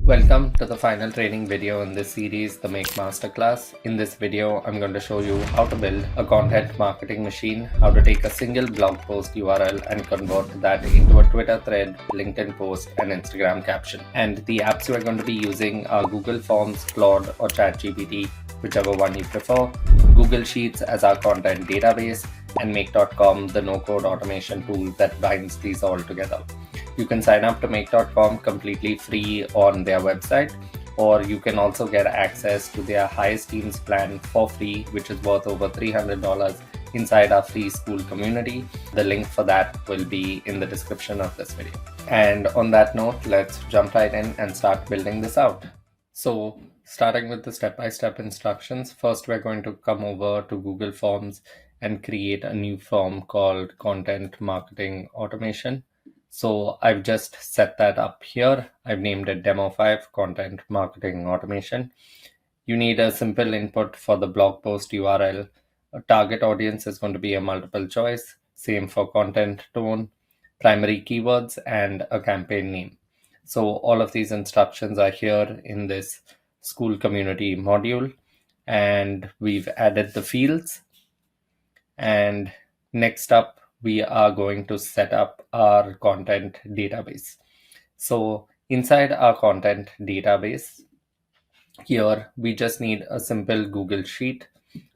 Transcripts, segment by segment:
Welcome to the final training video in this series, the Make Masterclass. In this video, I'm going to show you how to build a content marketing machine, how to take a single blog post URL and convert that into a Twitter thread, LinkedIn post, and Instagram caption. And the apps we're going to be using are Google Forms, Claude, or ChatGPT, whichever one you prefer, Google Sheets as our content database, and Make.com, the no-code automation tool that binds these all together. You can sign up to Make.com completely free on their website, or you can also get access to their highest teams plan for free, which is worth over $300 inside our free Skool community. The link for that will be in the description of this video. And on that note, let's jump right in and start building this out. So starting with the step-by-step instructions, first we're going to come over to Google Forms and create a new form called Content Marketing Automation. So I've just set that up here. I've named it Demo 5 Content Marketing Automation. You need a simple input for the blog post URL. A target audience is going to be a multiple choice. Same for content tone, primary keywords, and a campaign name. So all of these instructions are here in this Skool community module, and we've added the fields. And next up, we are going to set up our content database. So inside our content database, here we just need a simple Google Sheet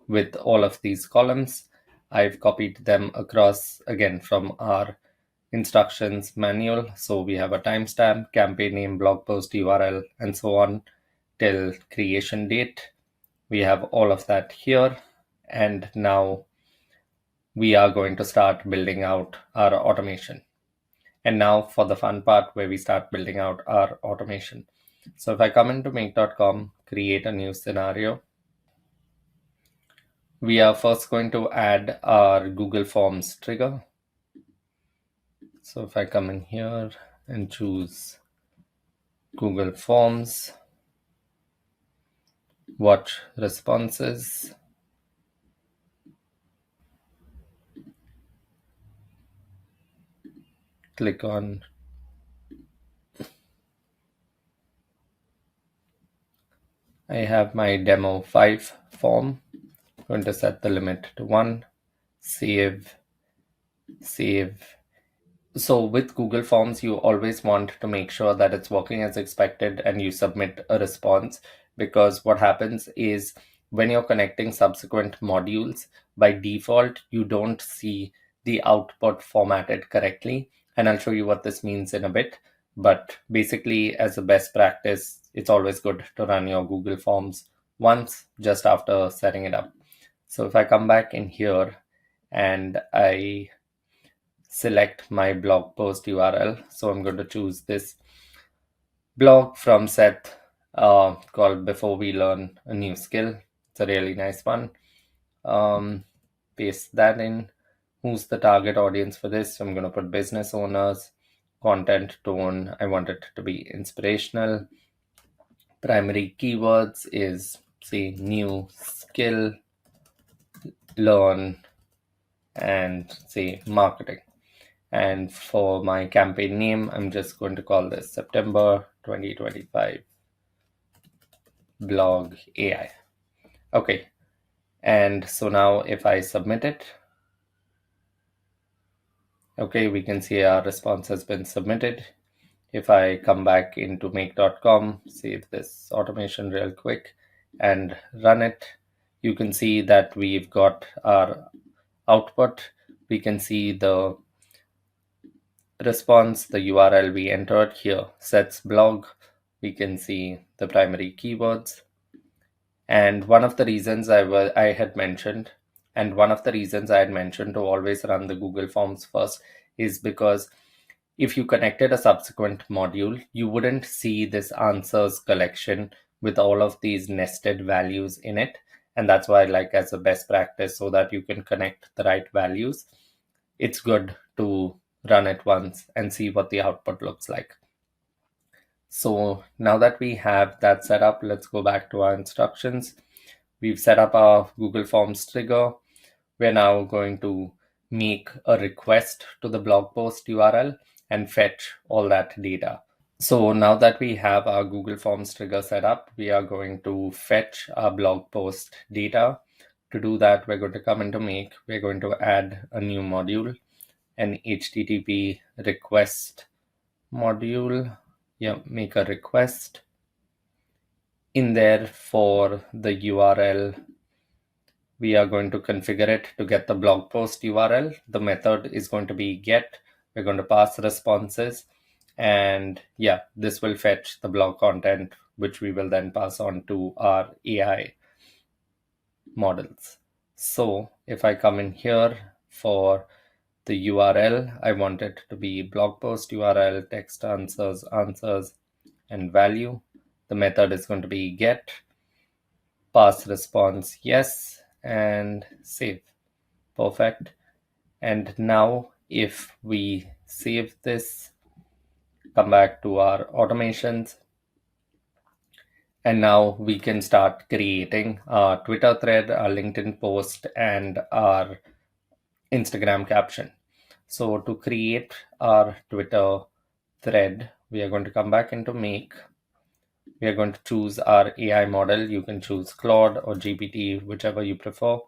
with all of these columns. I've copied them across again from our instructions manual. So we have a timestamp, campaign name, blog post URL, and so on till creation date. We have all of that here. And now we are going to start building out our automation. And now for the fun part where we start building out our automation. So if I come into Make.com, create a new scenario, we are first going to add our Google Forms trigger. So if I come in here and choose Google Forms, watch responses, click on I have my demo 5 form. I'm going to set the limit to 1, save. So with Google Forms, you always want to make sure that it's working as expected and you submit a response, because what happens is when you're connecting subsequent modules, by default, you don't see the output formatted correctly. And I'll show you what this means in a bit. But basically, as a best practice, it's always good to run your Google Forms once just after setting it up. So if I come back in here and I select my blog post URL, so I'm going to choose this blog from Seth called Before We Learn a New Skill. It's a really nice one. Paste that in. Who's the target audience for this? So I'm going to put business owners. Content tone, I want it to be inspirational. Primary keywords is, say, new skill, learn, and say marketing. And for my campaign name, I'm just going to call this September 2025 blog AI. Okay. And so now if I submit it, okay, we can see our response has been submitted. If I come back into Make.com, save this automation real quick and run it, you can see that we've got our output. We can see the response, the URL we entered here, Seth's blog. We can see the primary keywords. And one of the reasons I had mentioned to always run the Google Forms first is because if you connected a subsequent module, you wouldn't see this answers collection with all of these nested values in it. And that's why, like, as a best practice, so that you can connect the right values, it's good to run it once and see what the output looks like. So now that we have that set up, let's go back to our instructions. We've set up our Google Forms trigger. We're now going to make a request to the blog post URL and fetch all that data. So now that we have our Google Forms trigger set up, we are going to fetch our blog post data. To do that, we're going to come into Make. We're going to add a new module, an HTTP request module. Yeah, make a request. In there for the URL, we are going to configure it to get the blog post URL. The method is going to be get. We're going to pass responses. And yeah, this will fetch the blog content, which we will then pass on to our AI models. So if I come in here for the URL, I want it to be blog post URL, text answers, and value. The method is going to be get, pass response yes, and save. Perfect. And now if we save this, come back to our automations, and now we can start creating our Twitter thread, our LinkedIn post, and our Instagram caption. So to create our Twitter thread, we are going to come back into Make. We are going to choose our AI model. You can choose Claude or GPT, whichever you prefer.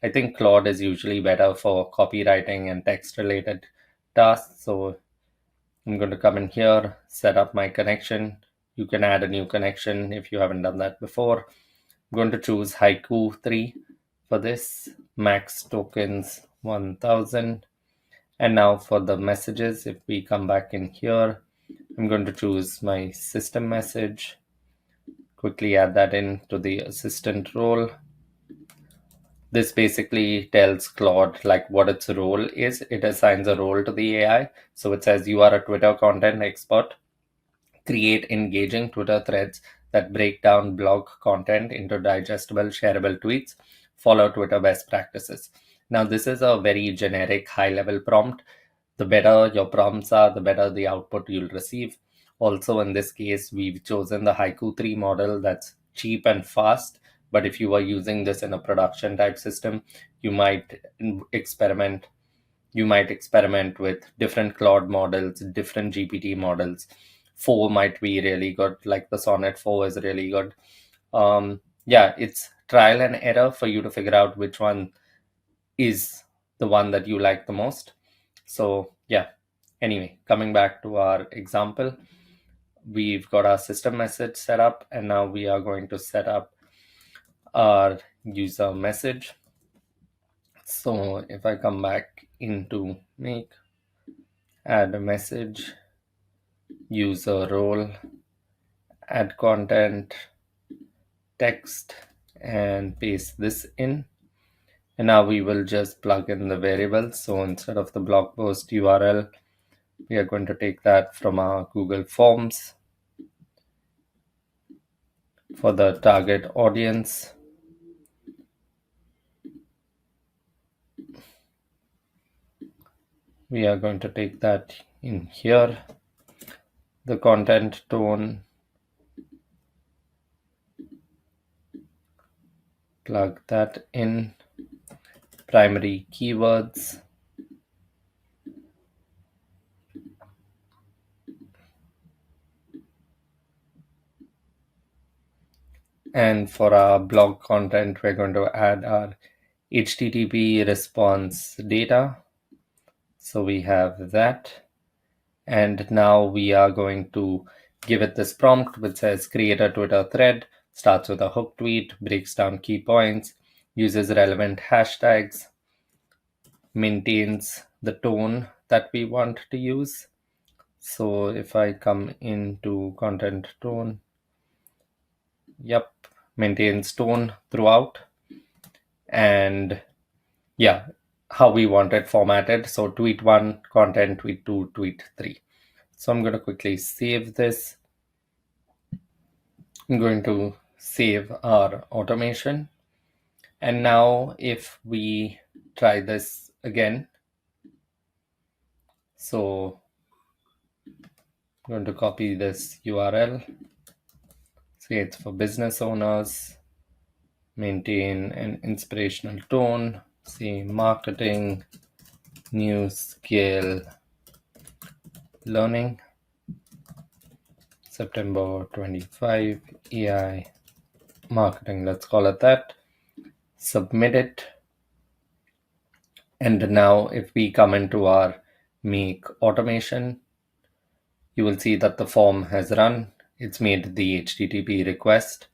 I think Claude is usually better for copywriting and text related tasks. So I'm going to come in here, set up my connection. You can add a new connection if you haven't done that before. I'm going to choose Haiku 3 for this, max tokens 1000. And now for the messages, if we come back in here, I'm going to choose my system message. Quickly add that in to the assistant role. This basically tells Claude like what its role is. It assigns a role to the AI. So it says you are a Twitter content expert. Create engaging Twitter threads that break down blog content into digestible, shareable tweets. Follow Twitter best practices. Now, this is a very generic, high level prompt. The better your prompts are, the better the output you'll receive. Also, in this case, we've chosen the Haiku 3 model that's cheap and fast. But if you are using this in a production type system, you might experiment. You might experiment with different Claude models, different GPT models. 4 might be really good, like the Sonnet 4 is really good. Yeah, it's trial and error for you to figure out which one is the one that you like the most. So yeah, anyway, coming back to our example, we've got our system message set up, and now we are going to set up our user message. So if I come back into Make, add a message, user role, add content, text, and paste this in. And now we will just plug in the variables. So instead of the blog post URL, we are going to take that from our Google Forms. For the target audience, we are going to take that in here. The content tone, plug that in. Primary keywords, and for our blog content, we're going to add our HTTP response data. So we have that. And now we are going to give it this prompt which says create a Twitter thread, starts with a hook tweet, breaks down key points, uses relevant hashtags, maintains the tone that we want to use. So if I come into content tone, yep, maintains tone throughout. And yeah, how we want it formatted. So tweet 1, content, tweet 2, tweet 3. So I'm going to quickly save this. I'm going to save our automation. And now if we try this again, so I'm going to copy this URL, say it's for business owners, maintain an inspirational tone, say marketing, new skill, learning. September 25 AI marketing, let's call it that. Submit it. And now if we come into our make automation, you will see that the form has run. It's made the HTTP request,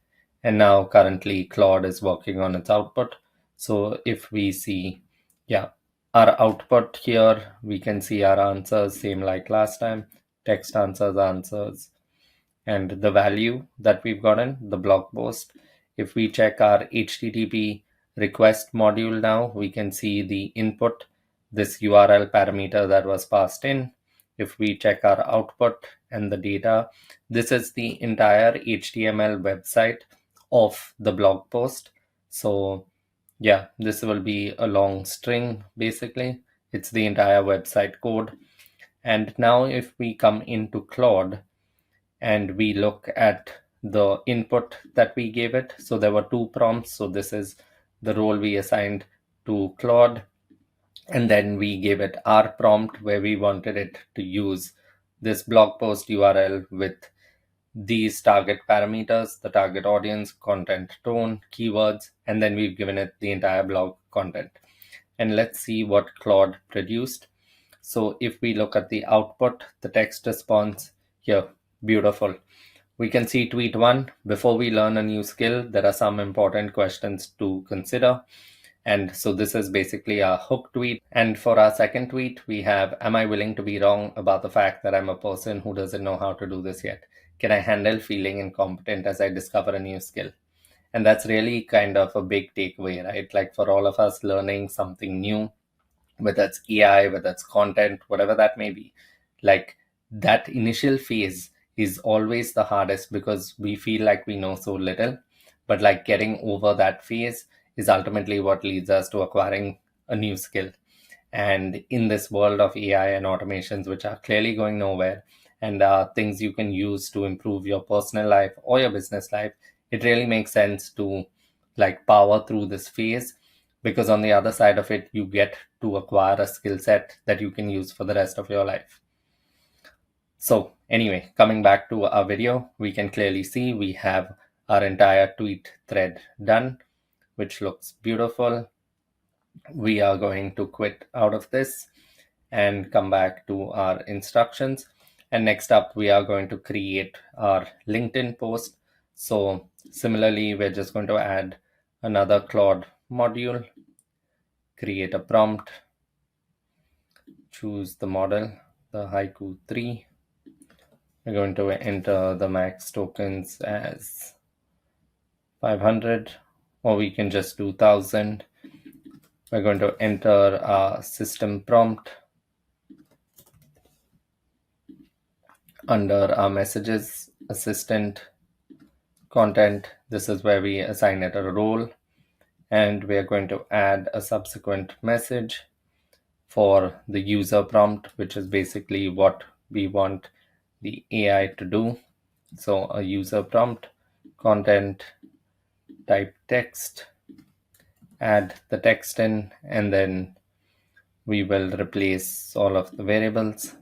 and now currently Claude is working on its output. So if we see, yeah, our output here, we can see our answers, same like last time, text answers, and the value that we've gotten, the blog post. If we check our HTTP request module now, we can see the input, this URL parameter that was passed in. If we check our output and the data, this is the entire HTML website of the blog post. So yeah, this will be a long string basically. It's the entire website code. And now if we come into Claude, and we look at the input that we gave it. So there were two prompts. So this is the role we assigned to Claude. And then we gave it our prompt where we wanted it to use this blog post URL with these target parameters, the target audience, content tone, keywords, and then we've given it the entire blog content. And let's see what Claude produced. So if we look at the output, the text response here, beautiful. We can see tweet 1. Before we learn a new skill, there are some important questions to consider. And so this is basically our hook tweet. And for our second tweet, we have, am I willing to be wrong about the fact that I'm a person who doesn't know how to do this yet? Can I handle feeling incompetent as I discover a new skill? And that's really kind of a big takeaway, right? Like for all of us learning something new, whether it's AI, whether it's content, whatever that may be, like that initial phase is always the hardest because we feel like we know so little. But like getting over that phase is ultimately what leads us to acquiring a new skill. And in this world of AI and automations, which are clearly going nowhere, and things you can use to improve your personal life or your business life, it really makes sense to like power through this phase, because on the other side of it, you get to acquire a skill set that you can use for the rest of your life. So anyway, coming back to our video, we can clearly see we have our entire tweet thread done, which looks beautiful. We are going to quit out of this and come back to our instructions. And next up, we are going to create our LinkedIn post. So similarly, we're just going to add another Claude module, create a prompt, choose the model, the Haiku 3. We're going to enter the max tokens as 500, or we can just do 1000. We're going to enter our system prompt under our messages, assistant, content. This is where we assign it a role, and we are going to add a subsequent message for the user prompt, which is basically what we want the AI to do. So a user prompt, content, type text, add the text in, and then we will replace all of the variables.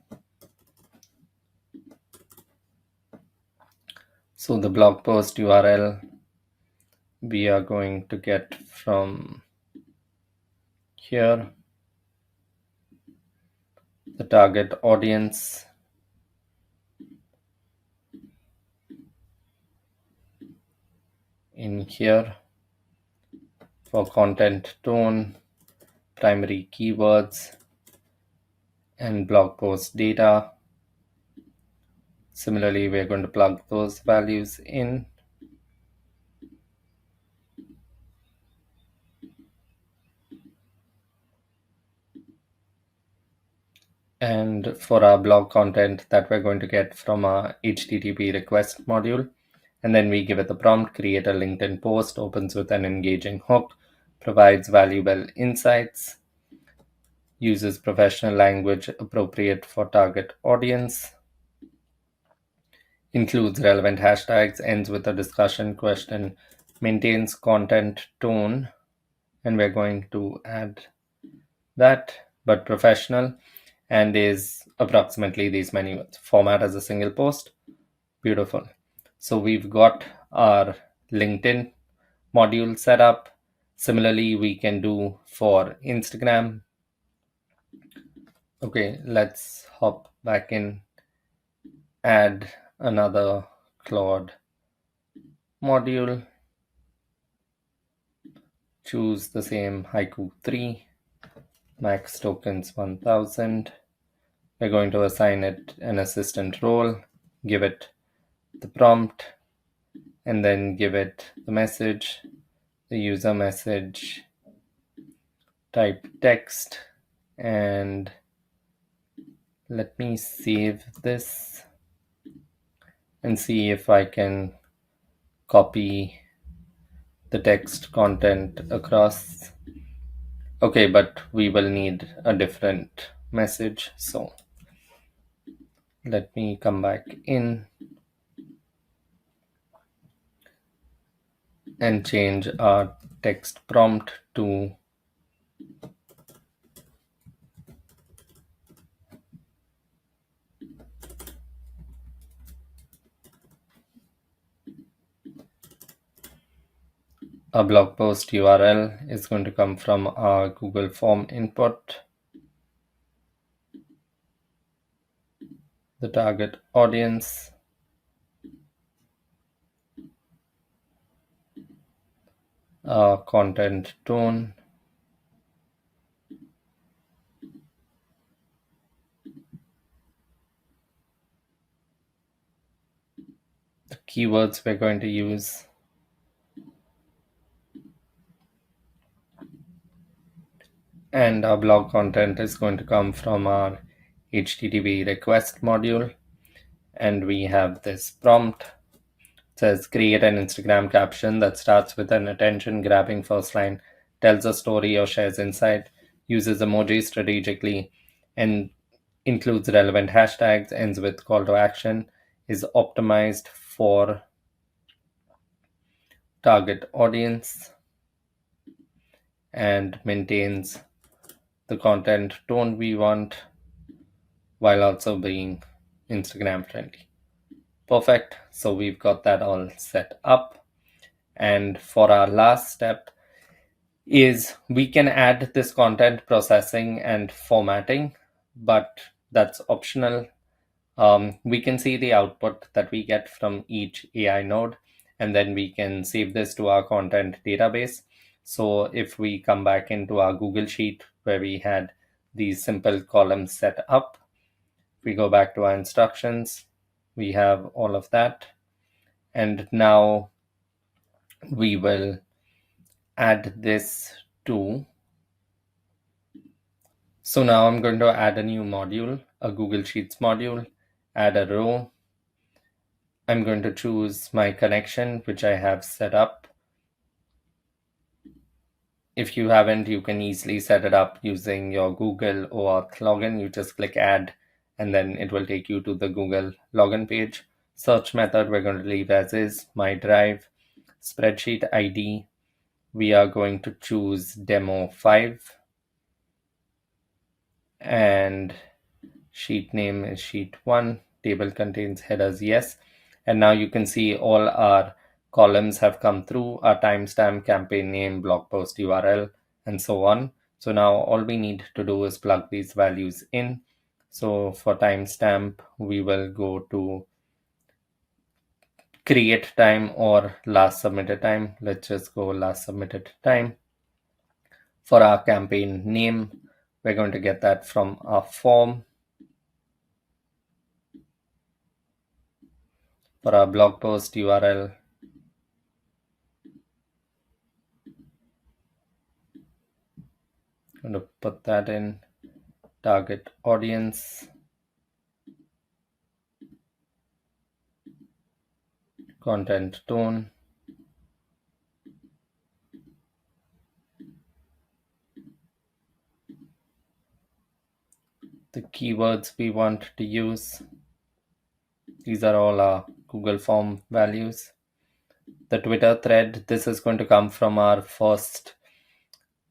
So the blog post URL we are going to get from here, the target audience, in here, for content tone, primary keywords, and blog post data. Similarly, we're going to plug those values in. And for our blog content that we're going to get from our HTTP request module, and then we give it the prompt, create a LinkedIn post, opens with an engaging hook, provides valuable insights, uses professional language appropriate for target audience, includes relevant hashtags, ends with a discussion question, maintains content tone, and we're going to add that, but professional, and is approximately these many words. Format as a single post, Beautiful. So we've got our LinkedIn module set up. Similarly, we can do for Instagram. Okay, let's hop back in, add another Claude module, choose the same Haiku 3, max tokens 1000. We're going to assign it an assistant role, give it the prompt, and then give it the message, the user message, type text, and let me save this and see if I can copy the text content across. Okay, but we will need a different message. So let me come back in and change our text prompt to a blog post URL is going to come from our Google form input. The target audience, our content tone, the keywords we're going to use, and our blog content is going to come from our HTTP request module. And we have this prompt. It says create an Instagram caption that starts with an attention grabbing first line, tells a story or shares insight, uses emojis strategically, and includes relevant hashtags, ends with call to action, is optimized for target audience, and maintains the content tone we want while also being Instagram friendly. Perfect. So we've got that all set up. And for our last step is we can add this content processing and formatting, but that's optional. We can see the output that we get from each AI node, and then we can save this to our content database. So if we come back into our Google Sheet where we had these simple columns set up, we go back to our instructions, we have all of that. And now we will add this to. So now I'm going to add a new module, a Google Sheets module, add a row. I'm going to choose my connection, which I have set up. If you haven't, you can easily set it up using your Google OAuth login. You just click add, and then it will take you to the Google login page. Search method, we're going to leave as is, my drive. Spreadsheet ID, we are going to choose demo 5. And sheet name is sheet 1. Table contains headers, yes. And now you can see all our columns have come through, our timestamp, campaign name, blog post URL, and so on. So now all we need to do is plug these values in. So for timestamp, we will go to create time or last submitted time. Let's just go last submitted time. For our campaign name, we're going to get that from our form. For our blog post URL, I'm going to put that in target audience, content tone, the keywords we want to use. These are all our Google form values. The Twitter thread, this is going to come from our first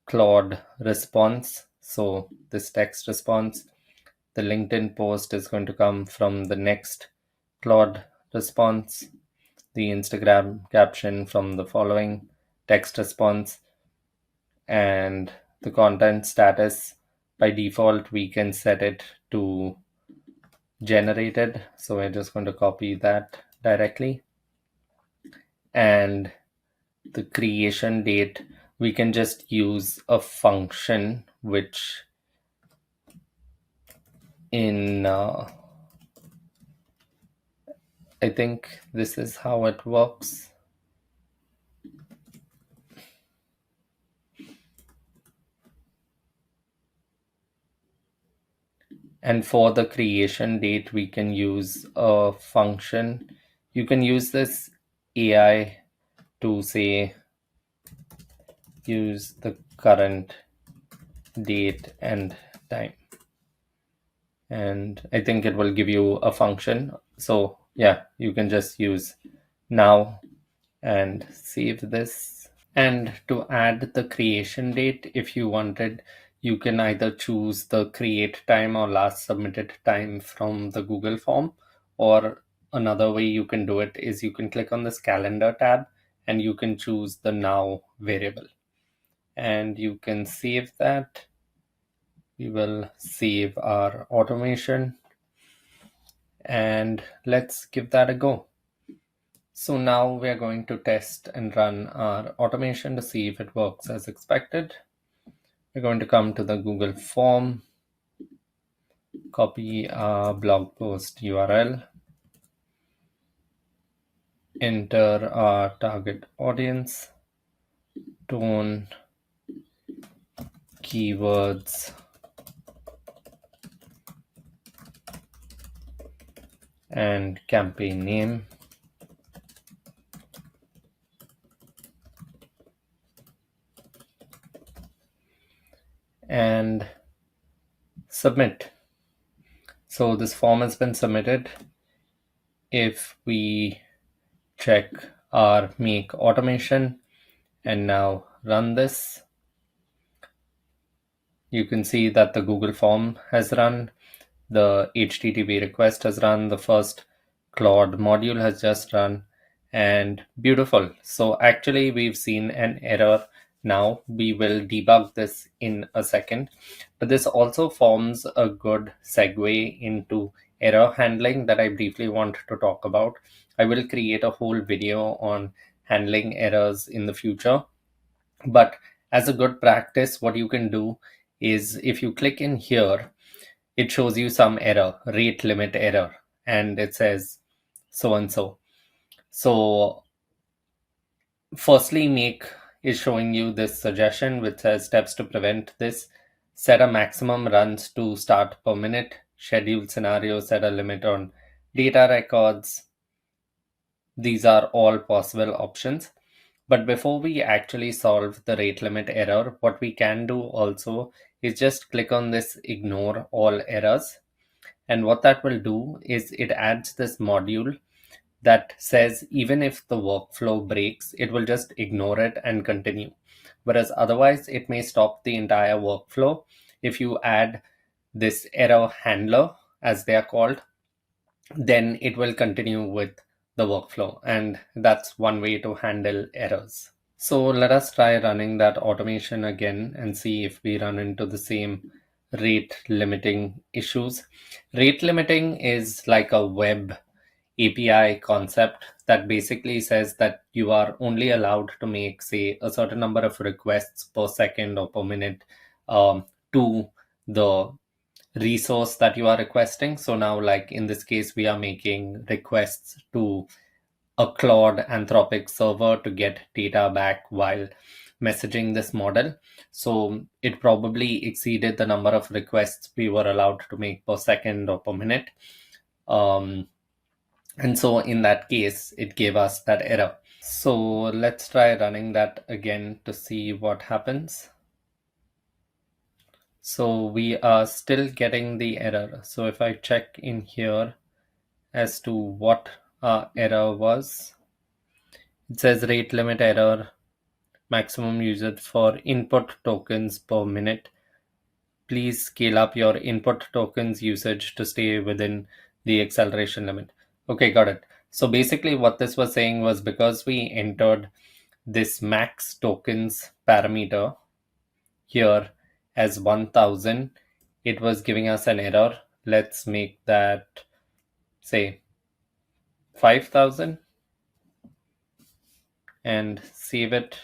Claude response. So this text response. The LinkedIn post is going to come from the next Claude response, the Instagram caption from the following text response, and the content status. By default, we can set it to generated. So we're just going to copy that directly. And the creation date, we can just use a function which in I think this is how it works. And for the creation date, we can use a function. You can use this AI to say use the current date and time. And I think it will give you a function. So yeah, you can just use now and save this. And to add the creation date, if you wanted, you can either choose the create time or last submitted time from the Google form, or another way you can do it is you can click on this calendar tab and you can choose the now variable. And you can save that. We will save our automation and let's give that a go. So now we're going to test and run our automation to see if it works as expected. We're going to come to the Google form, copy our blog post URL, enter our target audience, tone, keywords, and campaign name. And submit. So this form has been submitted. If we check our make automation and now run this, you can see that the Google form has run, the HTTP request has run, the first Claude module has just run, and beautiful. So actually we've seen an error. Now we will debug this in a second, but this also forms a good segue into error handling that I briefly want to talk about. I will create a whole video on handling errors in the future, but as a good practice, what you can do is if you click in here, it shows you some error, rate limit error, and it says so and so. So firstly, make is showing you this suggestion which says steps to prevent this. Set a maximum runs to start per minute, schedule scenario, set a limit on data records. These are all possible options. But before we actually solve the rate limit error, what we can do also is just click on this ignore all errors. And what that will do is it adds this module that says even if the workflow breaks, it will just ignore it and continue. Whereas otherwise, it may stop the entire workflow. If you add this error handler, as they are called, then it will continue with the workflow. And that's one way to handle errors. So let us try running that automation again and see if we run into the same rate limiting issues. Rate limiting is like a web API concept that basically says that you are only allowed to make, say, a certain number of requests per second or per minute to the resource that you are requesting. So now, like in this case, we are making requests to a Claude Anthropic server to get data back while messaging this model. So it probably exceeded the number of requests we were allowed to make per second or per minute. And so in that case, it gave us that error. So let's try running that again to see what happens. So we are still getting the error. So if I check in here as to what our error was, it says rate limit error, maximum usage for input tokens per minute. Please scale up your input tokens usage to stay within the acceleration limit. Okay, got it. So basically what this was saying was, because we entered this max tokens parameter here as 1000, it was giving us an error. Let's make that, say, 5000 and save it,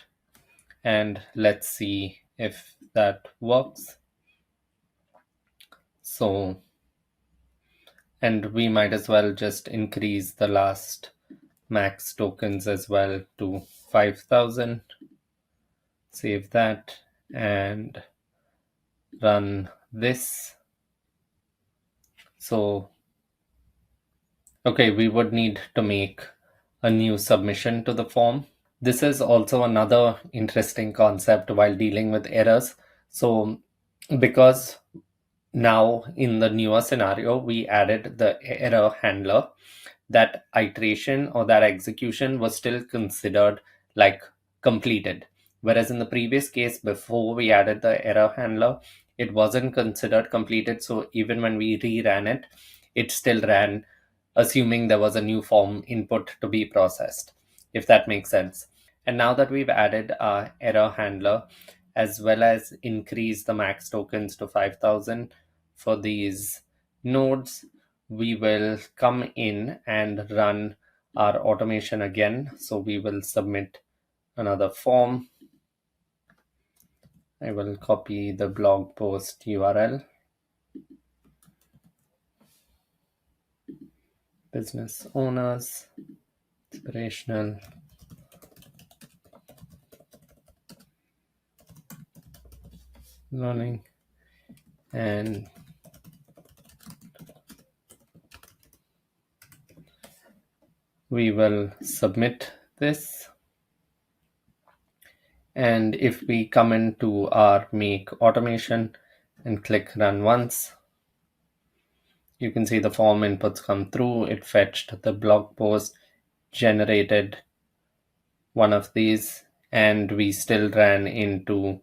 and let's see if that works. So, and we might as well just increase the last max tokens as well to 5000. Save that and run this. So, okay, we would need to make a new submission to the form. This is also another interesting concept while dealing with errors. So, because now in the newer scenario, we added the error handler, that iteration or that execution was still considered like completed. Whereas in the previous case, before we added the error handler, it wasn't considered completed. So even when we reran it, it still ran, assuming there was a new form input to be processed, if that makes sense. And now that we've added our error handler, as well as increase the max tokens to 5000 for these nodes, we will come in and run our automation again. So we will submit another form. I will copy the blog post URL. Business owners, inspirational learning, and we will submit this. And if we come into our make automation and click run once, you can see the form inputs come through. It fetched the blog post, generated one of these, and we still ran into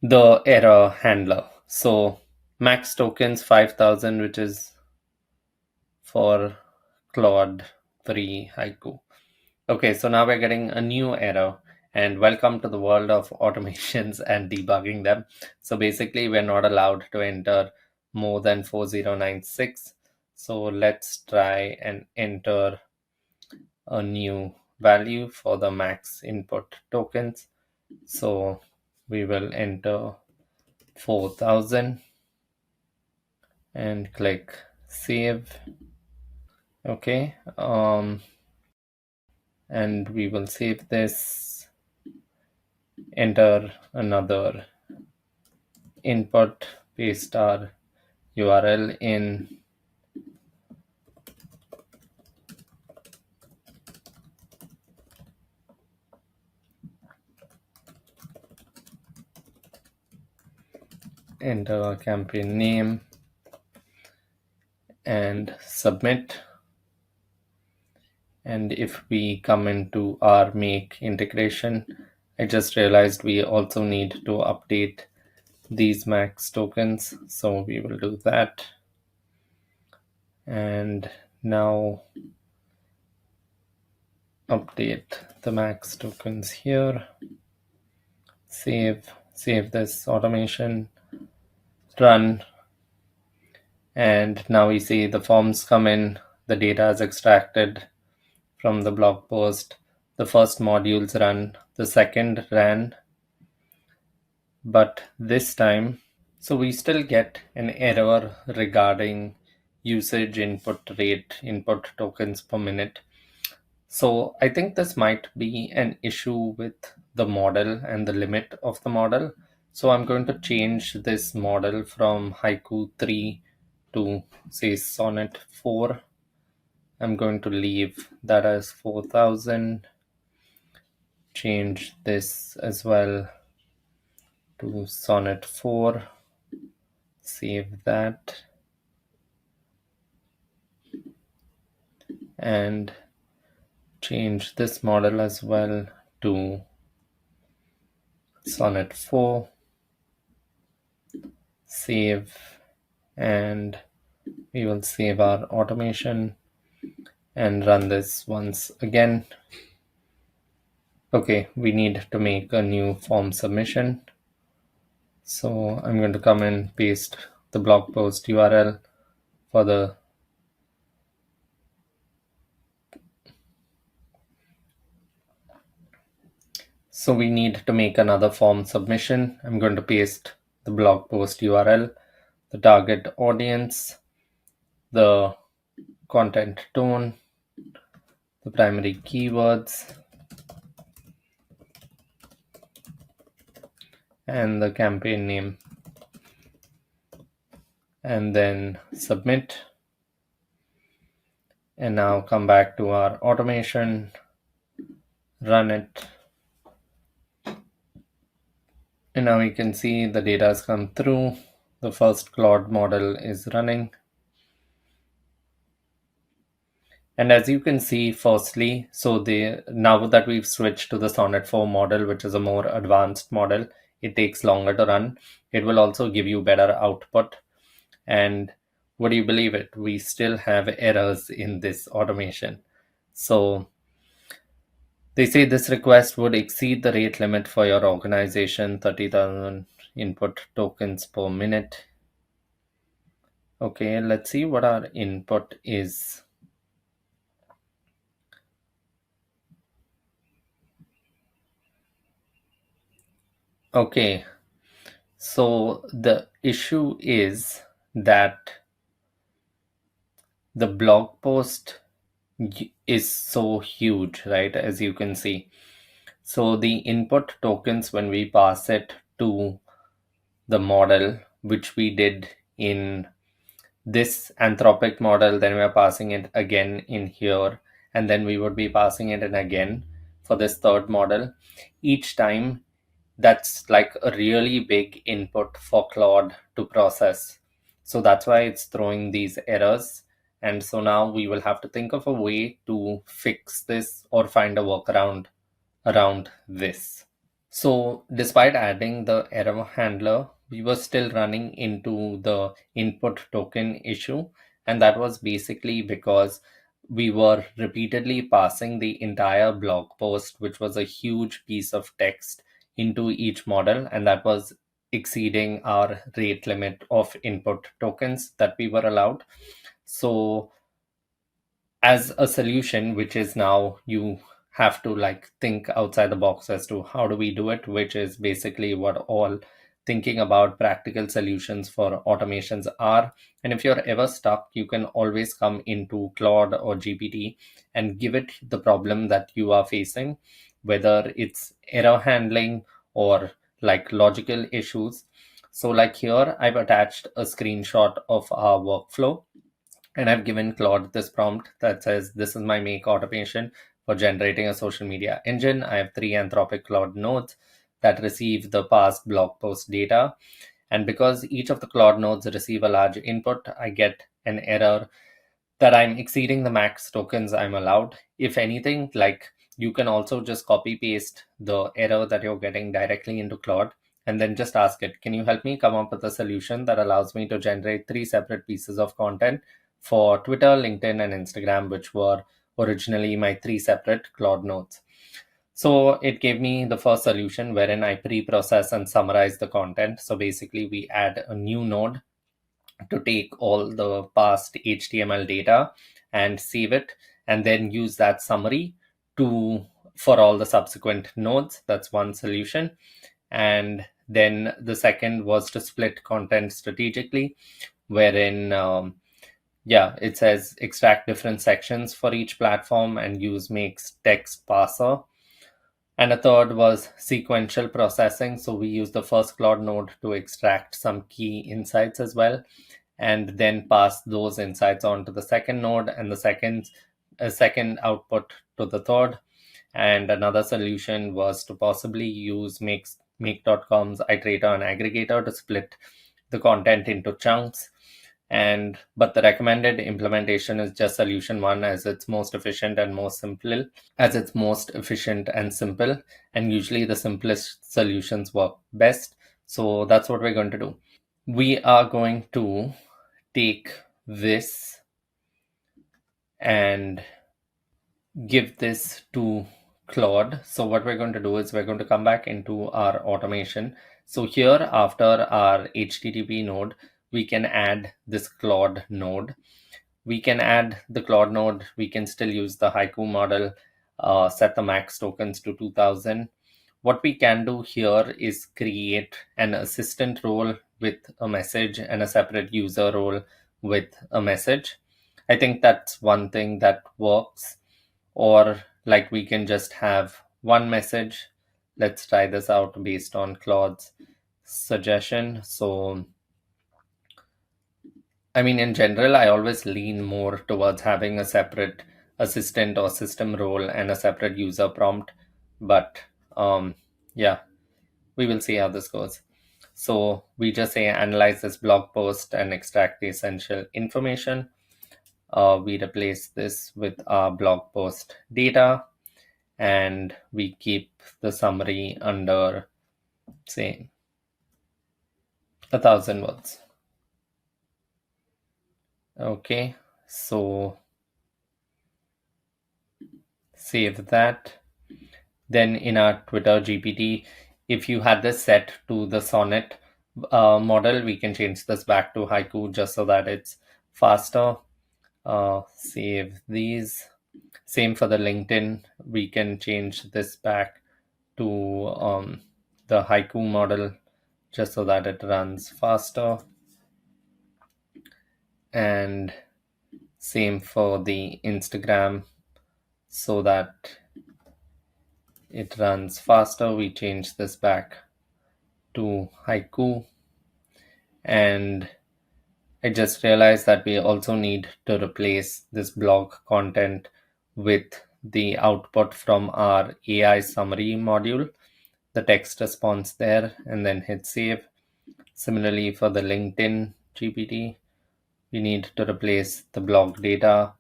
the error handler. So max tokens 5000, which is for Claude 3 Haiku. Okay, so now we're getting a new error, and welcome to the world of automations and debugging them. So basically, we're not allowed to enter more than 4096. So let's try and enter a new value for the max input tokens. So we will enter 4000 and click save. Okay, and we will save this, enter another input, paste our URL in, enter our campaign name, and submit. And if we come into our make integration, I just realized we also need to update these max tokens. So we will do that. And now update the max tokens here. Save this automation, run. And now we see the forms come in, the data is extracted from the blog post. The first modules run, the second ran, but this time, so we still get an error regarding usage input rate, input tokens per minute. So I think this might be an issue with the model and the limit of the model. So I'm going to change this model from Haiku 3 to, say, Sonnet 4. I'm going to leave that as 4000. Change this as well to Sonnet 4. Save that. And change this model as well to Sonnet 4. Save, and we will save our automation. and run this once again. Okay, we need to make a new form submission. So I'm going to come and paste the blog post URL for the So we need to make another form submission. I'm going to paste the blog post URL, the target audience, the content tone, the primary keywords, and the campaign name, and then submit. And now come back to our automation, run it. And now you can see the data has come through. The first Claude model is running. And as you can see, firstly, now that we've switched to the Sonnet 4 model, which is a more advanced model, it takes longer to run. It will also give you better output. And would you believe it? We still have errors in this automation. So they say this request would exceed the rate limit for your organization, 30,000 input tokens per minute. Okay, let's see what our input is. Okay, so the issue is that the blog post is so huge, right? As you can see. So the input tokens, when we pass it to the model, which we did in this Anthropic model, then we're passing it again in here, and then we would be passing it in again for this third model. Each time, that's like a really big input for Claude to process. So that's why it's throwing these errors. And so now we will have to think of a way to fix this or find a workaround around this. So despite adding the error handler, we were still running into the input token issue. And that was basically because we were repeatedly passing the entire blog post, which was a huge piece of text, into each model. And that was exceeding our rate limit of input tokens that we were allowed. So as a solution, which is now you have to like think outside the box as to how do we do it, which is basically what all thinking about practical solutions for automations are. And if you're ever stuck, you can always come into Claude or GPT and give it the problem that you are facing, whether it's error handling or like logical issues. So like here, I've attached a screenshot of our workflow, and I've given Claude this prompt that says, this is my make automation for generating a social media engine. I have 3 Anthropic Claude nodes that receive the past blog post data. And because each of the Claude nodes receive a large input, I get an error that I'm exceeding the max tokens I'm allowed. If anything, like you can also just copy paste the error that you're getting directly into Claude and then just ask it, can you help me come up with a solution that allows me to generate 3 separate pieces of content for Twitter, LinkedIn, and Instagram, which were originally my 3 separate Claude nodes. So it gave me the first solution wherein I pre-process and summarize the content. So basically we add a new node to take all the past HTML data and save it, and then use that summary for all the subsequent nodes. That's one solution. And then the second was to split content strategically, wherein it says extract different sections for each platform and use makes text parser. And a third was sequential processing. So we use the first Claude node to extract some key insights as well, and then pass those insights on to the second node, and the second output to the third. And another solution was to possibly use make.com's iterator and aggregator to split the content into chunks. But the recommended implementation is just solution 1, as it's most efficient and simple, and usually the simplest solutions work best. So that's what we're going to do. We are going to take this and give this to Claude. So what we're going to do is we're going to come back into our automation. So here after our HTTP node, we can add this Claude node. We can add the Claude node. We can still use the Haiku model, set the max tokens to 2000. What we can do here is create an assistant role with a message and a separate user role with a message. I think that's one thing that works. Or like we can just have one message. Let's try this out based on Claude's suggestion. So I mean, in general, I always lean more towards having a separate assistant or system role and a separate user prompt. But yeah, we will see how this goes. So we just say analyze this blog post and extract the essential information. We replace this with our blog post data, and we keep the summary under, say, 1,000 words. Okay, so save that. Then in our Twitter GPT, if you had this set to the Sonnet model, we can change this back to Haiku just so that it's faster. Save these. Same for the LinkedIn. We can change this back to the Haiku model just so that it runs faster. And same for the Instagram so that it runs faster. We change this back to Haiku. And I just realized that we also need to replace this blog content with the output from our AI summary module, the text response there, and then hit save. Similarly, for the LinkedIn GPT, we need to replace the blog data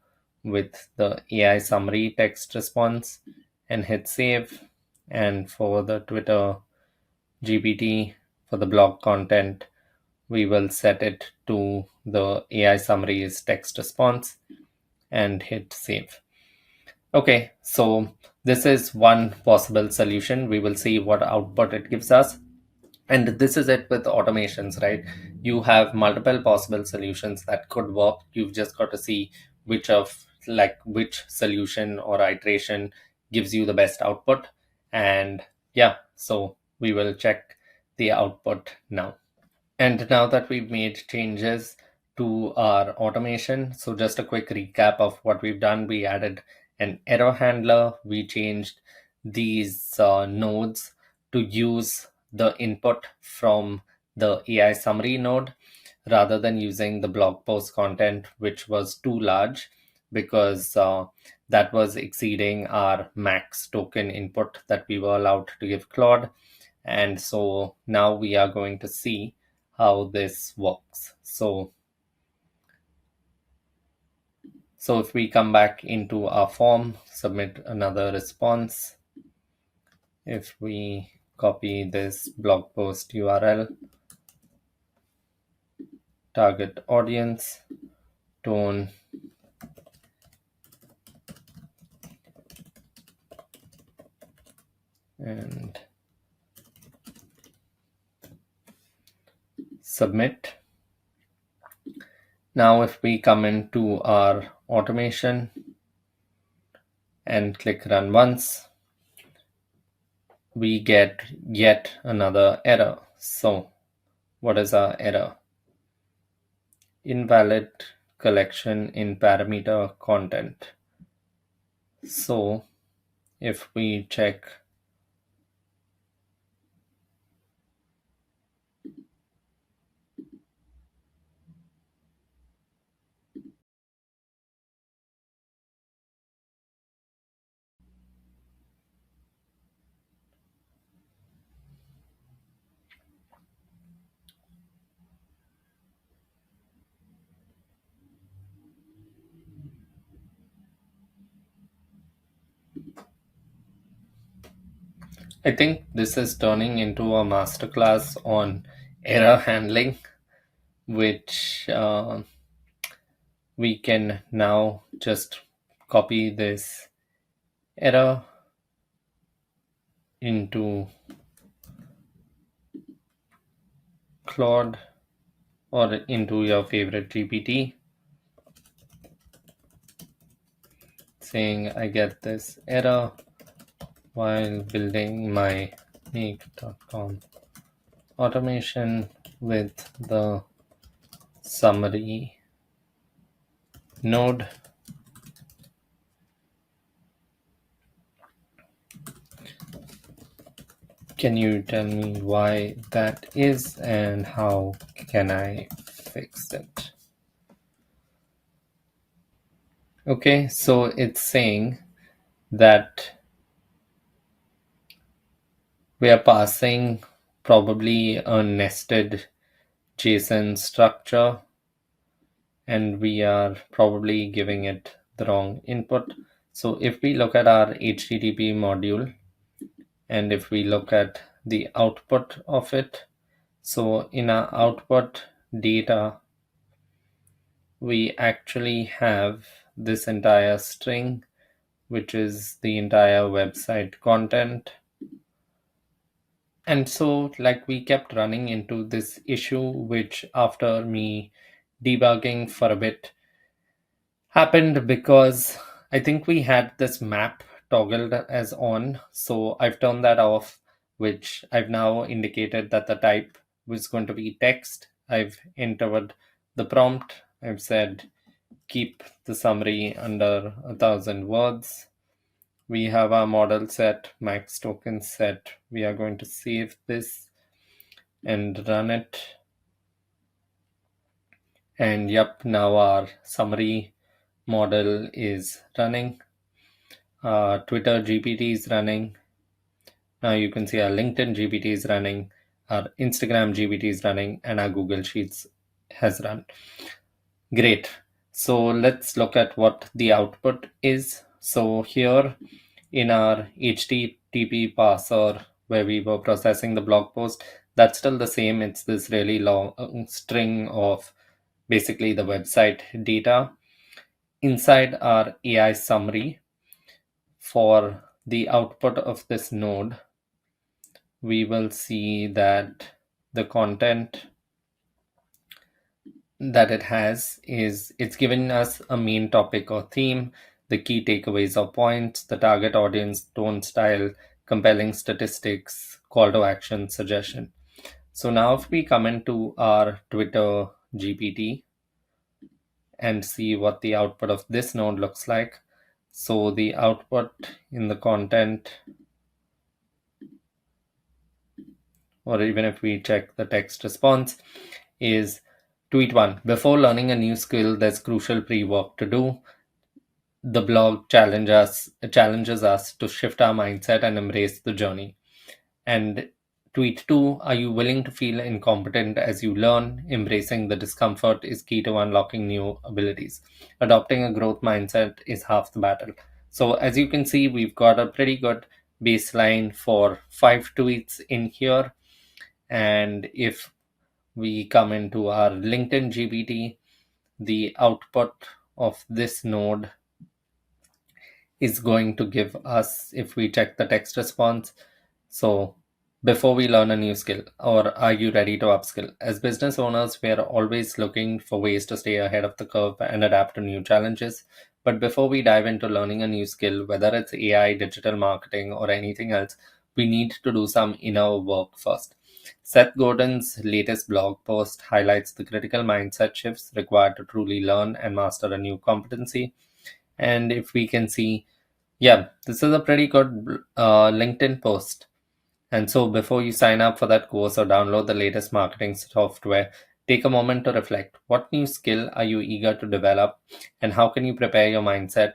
with the AI summary text response and hit save. And for the Twitter GPT, for the blog content, we will set it to the AI summaries text response and hit save. Okay, so this is one possible solution. We will see what output it gives us. And this is it with automations, right? You have multiple possible solutions that could work. You've just got to see which solution or iteration gives you the best output. And yeah, so we will check the output now. And now that we've made changes to our automation, so just a quick recap of what we've done. We added an error handler. We changed these nodes to use the input from the AI summary node rather than using the blog post content, which was too large because that was exceeding our max token input that we were allowed to give Claude. And so now we are going to see how this works. So if we come back into our form, submit another response. If we copy this blog post URL, target audience, tone, and submit. Now if we come into our automation and click run once, we get yet another error. So what is our error? Invalid collection in parameter content. So if we check I think this is turning into a masterclass on error handling, which we can now just copy this error into Claude or into your favorite GPT, saying I get this error while building my make.com automation with the summary node. Can you tell me why that is and how can I fix it? Okay, so it's saying that we are passing probably a nested JSON structure and we are probably giving it the wrong input. So if we look at our HTTP module and if we look at the output of it, so in our output data, we actually have this entire string, which is the entire website content. And so, like, we kept running into this issue, which after me debugging for a bit happened because I think we had this map toggled as on. So I've turned that off, which I've now indicated that the type was going to be text. I've entered the prompt. I've said keep the summary under 1,000 words. We have our model set, max token set. We are going to save this and run it. And yep, now our summary model is running. Twitter GPT is running. Now you can see our LinkedIn GPT is running, our Instagram GPT is running, and our Google Sheets has run. Great. So let's look at what the output is. So here in our HTTP parser where we were processing the blog post, that's still the same. It's this really long string of basically the website data. Inside our AI summary, for the output of this node, we will see that the content that it has is it's given us a main topic or theme, the key takeaways or points, the target audience, tone, style, compelling statistics, call to action, suggestion. So now if we come into our Twitter GPT and see what the output of this node looks like. So the output in the content, or even if we check the text response, is tweet 1. Before learning a new skill, there's crucial pre-work to do. The blog challenges us to shift our mindset and embrace the journey. And tweet 2, are you willing to feel incompetent as you learn? Embracing the discomfort is key to unlocking new abilities. Adopting a growth mindset is half the battle. So as you can see, we've got a pretty good baseline for 5 tweets in here. And if we come into our LinkedIn GPT, the output of this node is going to give us, if we check the text response, so before we learn a new skill, or are you ready to upskill? As business owners, we are always looking for ways to stay ahead of the curve and adapt to new challenges. But before we dive into learning a new skill, whether it's AI, digital marketing, or anything else, we need to do some inner work first. Seth Godin's latest blog post highlights the critical mindset shifts required to truly learn and master a new competency. And if we can see, yeah, this is a pretty good LinkedIn post. And so before you sign up for that course or download the latest marketing software, take a moment to reflect. What new skill are you eager to develop, and how can you prepare your mindset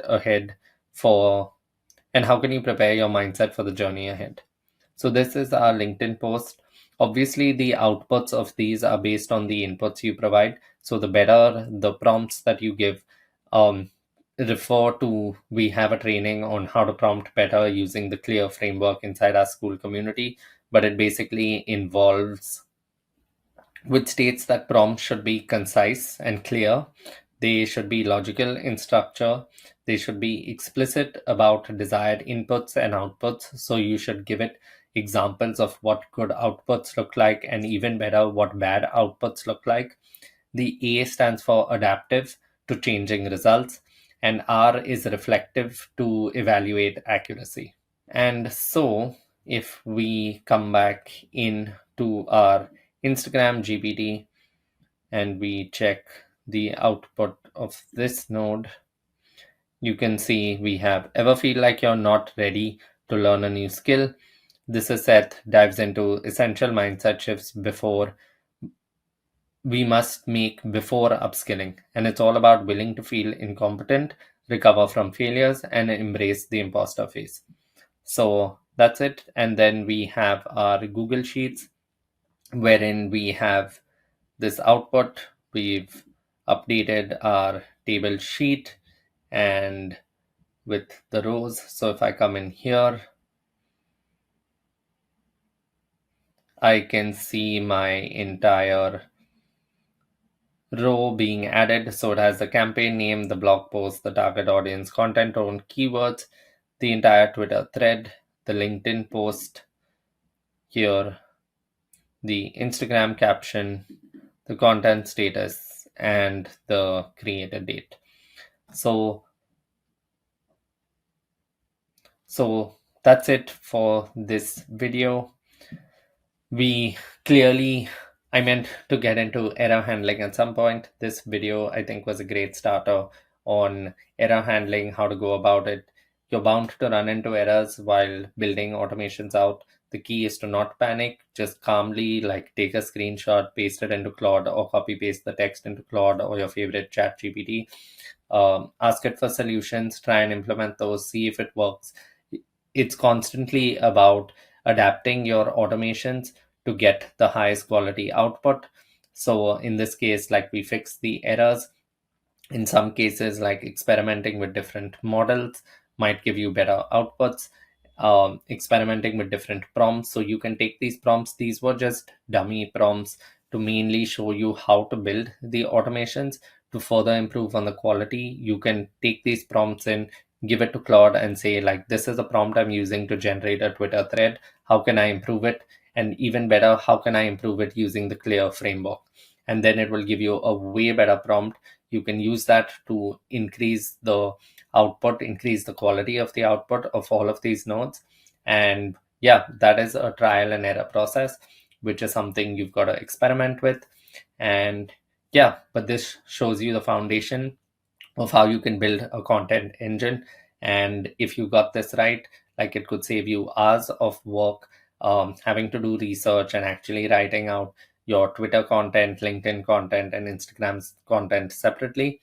for the journey ahead? So this is our LinkedIn post. Obviously, the outputs of these are based on the inputs you provide. So the better the prompts that you give, refer to, we have a training on how to prompt better using the Clear framework inside our Skool community, but it basically involves, which states that prompts should be concise and clear. They should be logical in structure. They should be explicit about desired inputs and outputs. So you should give it examples of what good outputs look like, and even better, what bad outputs look like. The A stands for adaptive, to changing results, and R is reflective, to evaluate accuracy. And so if we come back into our Instagram GPT and we check the output of this node, you can see we have ever feel like you're not ready to learn a new skill. This is Seth dives into essential mindset shifts before we must make before upskilling. And it's all about willing to feel incompetent, recover from failures, and embrace the imposter phase. So that's it. And then we have our Google Sheets, wherein we have this output. We've updated our table sheet and with the rows. So if I come in here, I can see my entire row being added. So it has the campaign name, the blog post, the target audience, content tone, keywords, the entire Twitter thread, the LinkedIn post here, the Instagram caption, the content status, and the created date. So that's it for this video. I meant to get into error handling at some point. This video, I think, was a great starter on error handling, how to go about it. You're bound to run into errors while building automations out. The key is to not panic, just calmly take a screenshot, paste it into Claude, or copy paste the text into Claude or your favorite chat GPT. Ask it for solutions, try and implement those, see if it works. It's constantly about adapting your automations to get the highest quality output. So in this case, we fix the errors. In some cases, experimenting with different models might give you better outputs. Experimenting with different prompts. So you can take these prompts. These were just dummy prompts to mainly show you how to build the automations. To further improve on the quality, you can take these prompts in, give it to Claude and say, this is a prompt I'm using to generate a Twitter thread. How can I improve it? And even better, how can I improve it using the Clear framework? And then it will give you a way better prompt. You can use that to increase the output, increase the quality of the output of all of these nodes. And yeah, that is a trial and error process, which is something you've got to experiment with. And yeah, but this shows you the foundation of how you can build a content engine. And if you got this right, it could save you hours of work, having to do research and actually writing out your Twitter content, LinkedIn content, and Instagram's content separately.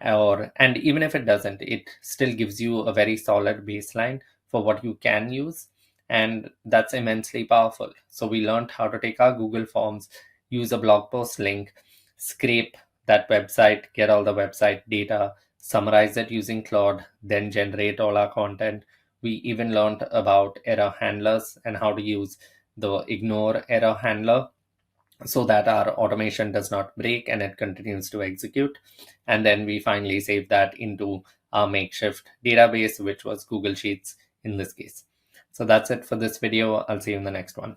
And even if it doesn't, it still gives you a very solid baseline for what you can use. And that's immensely powerful. So we learned how to take our Google Forms, use a blog post link, scrape that website, get all the website data, summarize it using Claude, then generate all our content. We even learned about error handlers and how to use the ignore error handler so that our automation does not break and it continues to execute. And then we finally save that into our makeshift database, which was Google Sheets in this case. So that's it for this video. I'll see you in the next one.